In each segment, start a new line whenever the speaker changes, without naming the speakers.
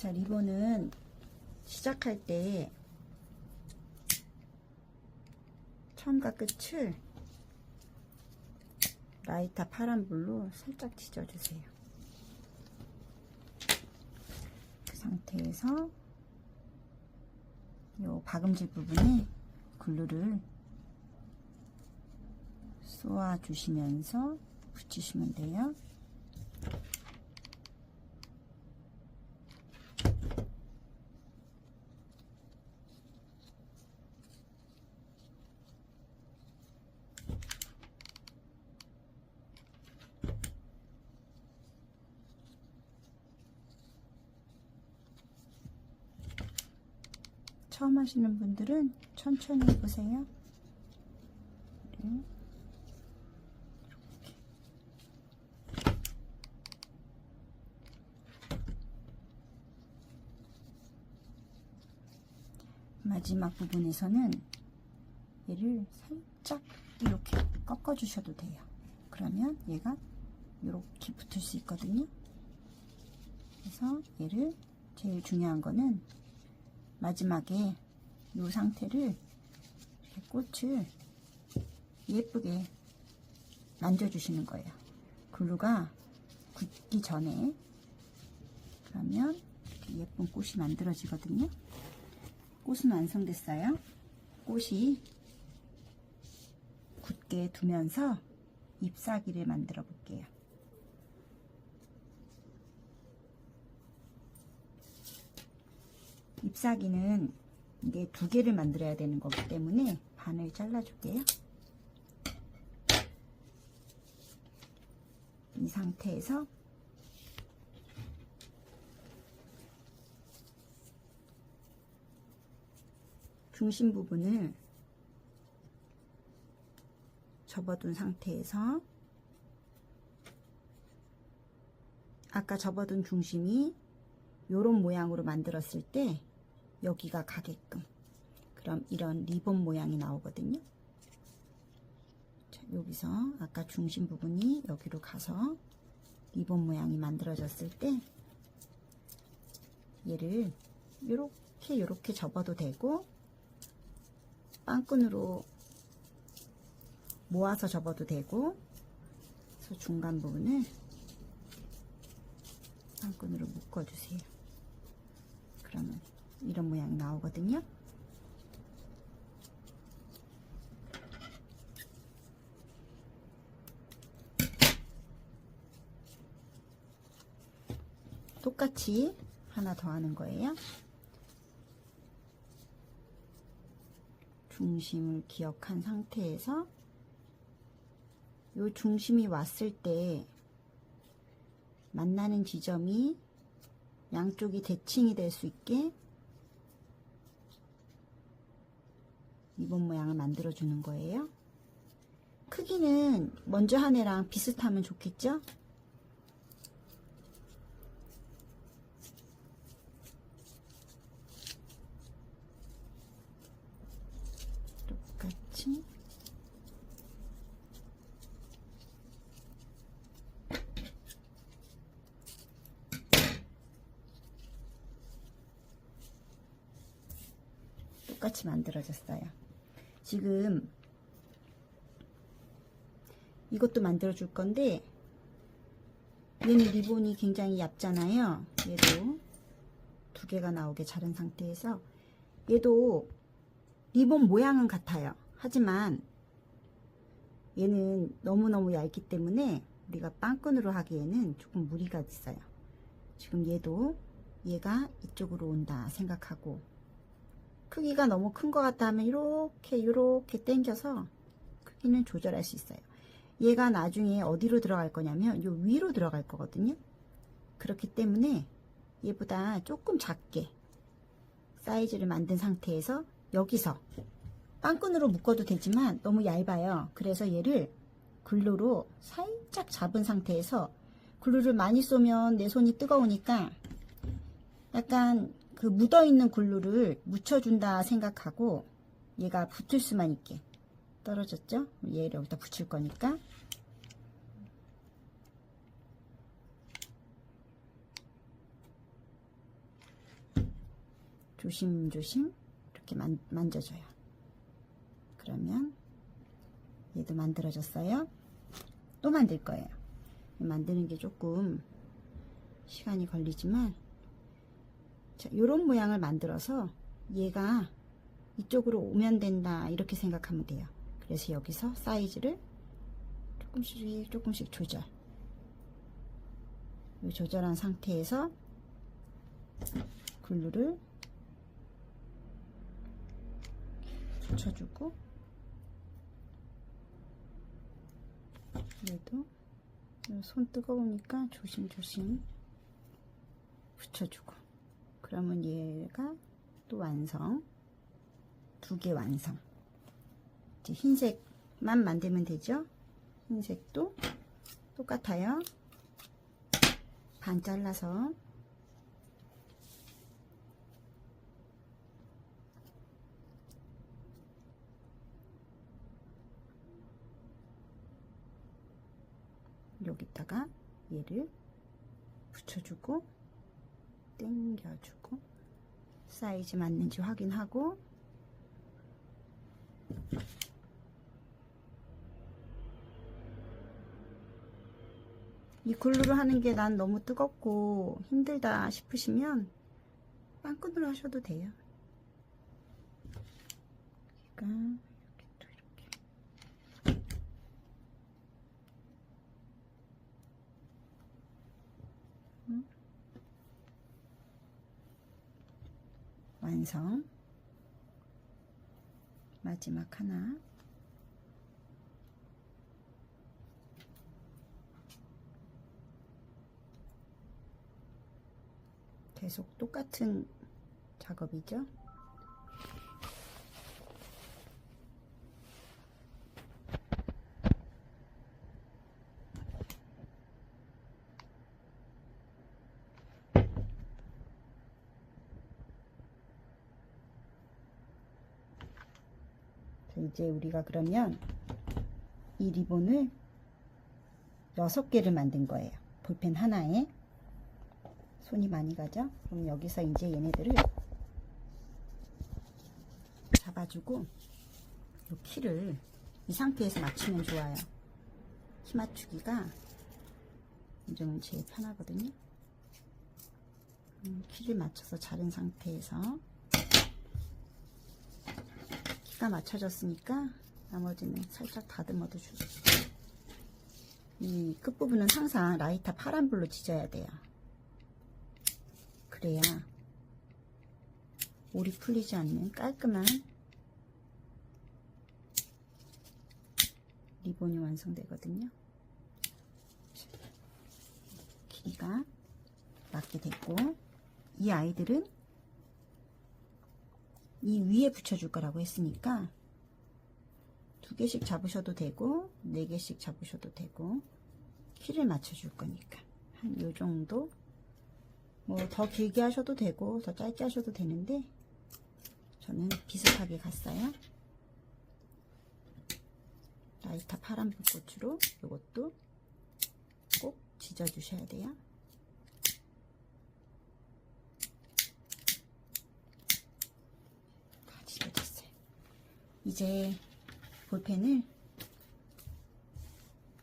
자, 리본은 시작할 때 처음과 끝을 라이터 파란불로 살짝 지져주세요. 그 상태에서 요 박음질 부분에 글루를 쏘아 주시면서 붙이시면 돼요. 처음 하시는 분들은 천천히 해보세요. 이렇게. 마지막 부분에서는 얘를 살짝 이렇게 꺾어 주셔도 돼요. 그러면 얘가 이렇게 붙을 수 있거든요. 그래서 얘를 제일 중요한 거는 마지막에 이 상태를 이렇게 꽃을 예쁘게 만져주시는 거예요. 글루가 굳기 전에. 그러면 이렇게 예쁜 꽃이 만들어지거든요. 꽃은 완성됐어요. 꽃이 굳게 두면서 잎사귀를 만들어 볼게요. 잎사귀는 이게 2개를 만들어야 되는 거기 때문에 반을 잘라줄게요. 이 상태에서 중심 부분을 접어둔 상태에서 아까 접어둔 중심이 요런 모양으로 만들었을 때 여기가 가게끔, 그럼 이런 리본 모양이 나오거든요. 자, 여기서 아까 중심 부분이 여기로 가서 리본 모양이 만들어졌을 때 얘를 요렇게 접어도 되고 빵끈으로 모아서 접어도 되고, 그래서 중간 부분을 빵끈으로 묶어주세요. 그러면 이런 모양이 나오거든요. 똑같이 하나 더 하는 거예요. 중심을 기억한 상태에서 요 중심이 왔을 때 만나는 지점이 양쪽이 대칭이 될 수 있게 리본 모양을 만들어 주는 거예요. 크기는 먼저 한 애랑 비슷하면 좋겠죠? 똑같이 똑같이 만들어졌어요. 지금 이것도 만들어 줄 건데 얘는 리본이 굉장히 얇잖아요. 얘도 2개가 나오게 자른 상태에서 얘도 리본 모양은 같아요. 하지만 얘는 너무너무 얇기 때문에 우리가 빵끈으로 하기에는 조금 무리가 있어요. 지금 얘가 이쪽으로 온다 생각하고, 크기가 너무 큰 것 같다 하면 이렇게 당겨서 크기는 조절할 수 있어요. 얘가 나중에 어디로 들어갈 거냐면 요 위로 들어갈 거거든요. 그렇기 때문에 얘보다 조금 작게 사이즈를 만든 상태에서 여기서 빵끈으로 묶어도 되지만 너무 얇아요. 그래서 얘를 글루로 살짝 잡은 상태에서, 글루를 많이 쏘면 내 손이 뜨거우니까 약간 그 묻어있는 글루를 묻혀준다 생각하고 얘가 붙을 수만 있게. 떨어졌죠? 얘를 여기다 붙일 거니까 조심조심 이렇게 만져줘요. 그러면 얘도 만들어졌어요. 또 만들 거예요. 만드는 게 조금 시간이 걸리지만, 자, 요런 모양을 만들어서 얘가 이쪽으로 오면 된다 이렇게 생각하면 돼요. 그래서 여기서 사이즈를 조금씩 조절. 이 조절한 상태에서 글루를 붙여주고, 얘도 손 뜨거우니까 조심조심 붙여주고, 그러면 얘가 또 완성. 2개 완성. 이제 흰색만 만들면 되죠. 흰색도 똑같아요. 반 잘라서 여기다가 얘를 붙여주고 당겨주고 사이즈 맞는지 확인하고, 이 글루를 하는 게 난 너무 뜨겁고 힘들다 싶으시면 빵끈으로 하셔도 돼요. 그러니까 이렇게 또 이렇게. 완성. 마지막 하나. 계속 똑같은 작업이죠. 이제 우리가 그러면 이 리본을 6개를 만든 거예요. 볼펜 하나에. 손이 많이 가죠? 그럼 여기서 이제 얘네들을 잡아주고 이 키를 이 상태에서 맞추면 좋아요. 키 맞추기가 요즘은 제일 편하거든요. 키를 맞춰서 자른 상태에서 키가 맞춰졌으니까 나머지는 살짝 다듬어도 주고, 이 끝부분은 항상 라이터 파란불로 지져야 돼요. 그래야 올이 풀리지 않는 깔끔한 리본이 완성되거든요. 길이가 맞게 됐고, 이 아이들은 이 위에 붙여줄 거라고 했으니까 2개씩 잡으셔도 되고 4개씩 잡으셔도 되고, 키를 맞춰줄 거니까 한 요 정도, 뭐 더 길게 하셔도 되고 더 짧게 하셔도 되는데 저는 비슷하게 갔어요. 라이터 파란불꽃으로 이것도 꼭 지져 주셔야 돼요. 다 지져졌어요. 이제 볼펜을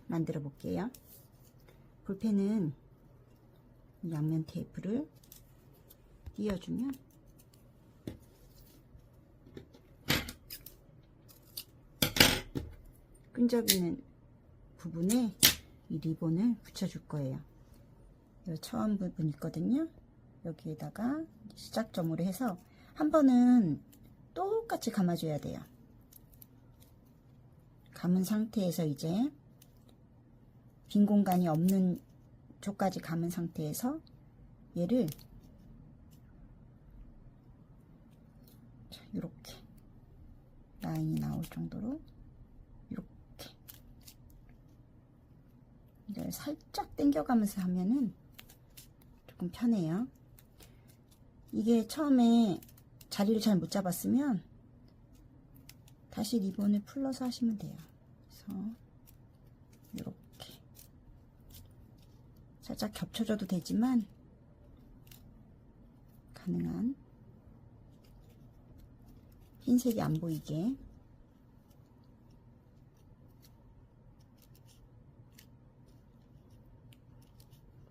만들어 볼게요. 볼펜은 양면 테이프를 띄워주면 끈적이는 부분에 이 리본을 붙여줄 거예요. 이 처음 부분 있거든요. 여기에다가 시작점으로 해서 한 번은 똑같이 감아줘야 돼요. 감은 상태에서 이제 빈 공간이 없는 쪽까지 감은 상태에서 얘를 이렇게 라인이 나올 정도로 이렇게 이걸 살짝 당겨가면서 하면은 조금 편해요. 이게 처음에 자리를 잘 못 잡았으면 다시 리본을 풀러서 하시면 돼요. 그래서 이렇게 살짝 겹쳐줘도 되지만 가능한 흰색이 안 보이게.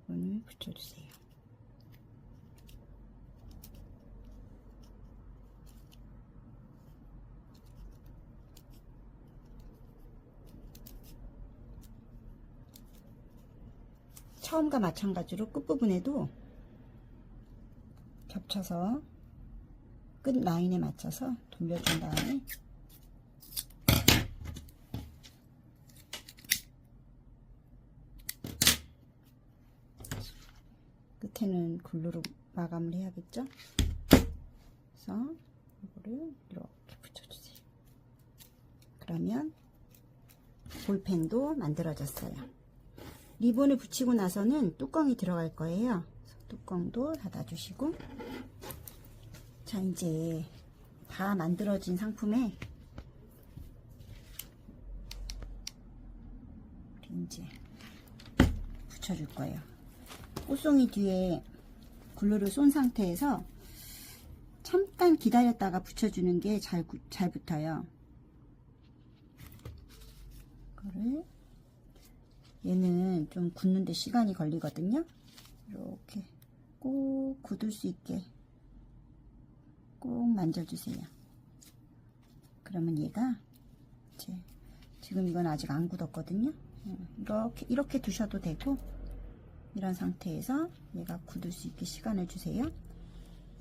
오늘 붙여주세요. 처음과 마찬가지로 끝부분에도 겹쳐서 끝 라인에 맞춰서 돌려준 다음에 끝에는 글루로 마감을 해야겠죠? 그래서 이거를 이렇게 붙여주세요. 그러면 볼펜도 만들어졌어요. 리본을 붙이고 나서는 뚜껑이 들어갈 거예요. 뚜껑도 닫아주시고, 자, 이제 다 만들어진 상품에 이제 붙여줄 거예요. 꽃송이 뒤에 글루를 쏜 상태에서 잠깐 기다렸다가 붙여주는 게 잘 붙어요. 이거를 얘는 좀 굳는데 시간이 걸리거든요. 이렇게 꼭 굳을 수 있게 꼭 만져주세요. 그러면 얘가 지금 이건 아직 안 굳었거든요. 이렇게 두셔도 되고, 이런 상태에서 얘가 굳을 수 있게 시간을 주세요.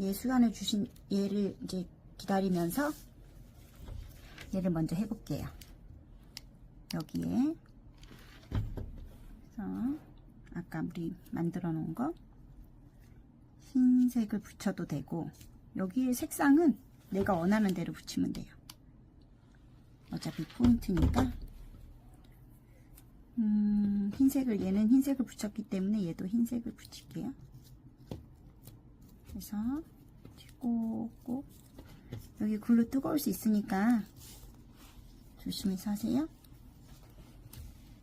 얘 시간을 주신 얘를 이제 기다리면서 얘를 먼저 해볼게요. 여기에 아까 우리 만들어 놓은 거 흰색을 붙여도 되고, 여기에 색상은 내가 원하는 대로 붙이면 돼요. 어차피 포인트니까. 얘는 흰색을 붙였기 때문에 얘도 흰색을 붙일게요. 그래서 꼭꼭 여기 글루 뜨거울 수 있으니까 조심해서 하세요.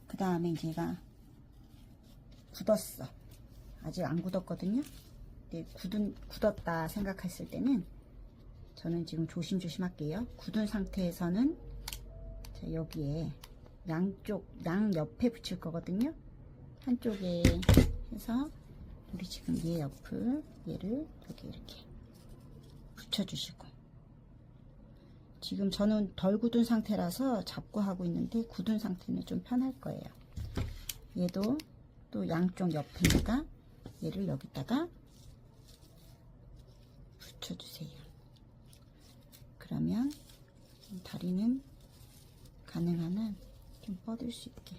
그 다음에 이제 얘가 굳었어. 아직 안 굳었거든요. 근데 굳었다 생각했을 때는 저는 지금 조심조심 할게요. 굳은 상태에서는 자, 여기에 양 옆에 붙일 거거든요. 한쪽에 해서 우리 지금 얘 옆을 얘를 여기 이렇게 붙여주시고, 지금 저는 덜 굳은 상태라서 잡고 하고 있는데 굳은 상태는 좀 편할 거예요. 얘도 또 양쪽 옆이니까 얘를 여기다가 붙여주세요. 그러면 다리는 가능한 한 좀 뻗을 수 있게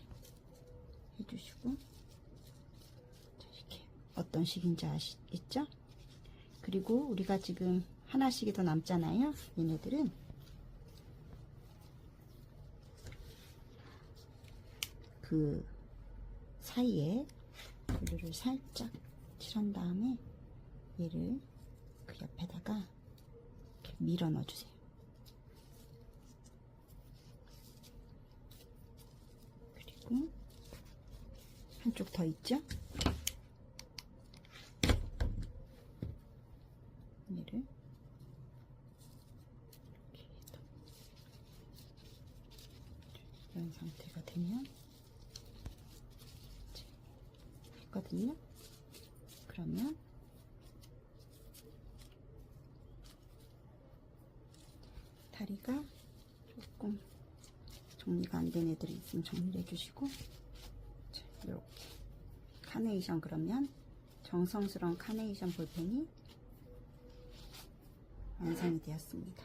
해주시고, 이렇게 어떤 식인지 아시겠죠? 그리고 우리가 지금 하나씩이 더 남잖아요. 얘네들은 그 사이에 글루를 살짝 칠한 다음에 얘를 그 옆에다가 이렇게 밀어 넣어주세요. 그리고 한쪽 더 있죠? 얘를 이렇게 이런 상태가 되면 했거든요. 그러면 다리가 조금 정리가 안 된 애들이 있으면 정리를 해주시고, 이렇게 카네이션, 그러면 정성스러운 카네이션 볼펜이 완성이 되었습니다.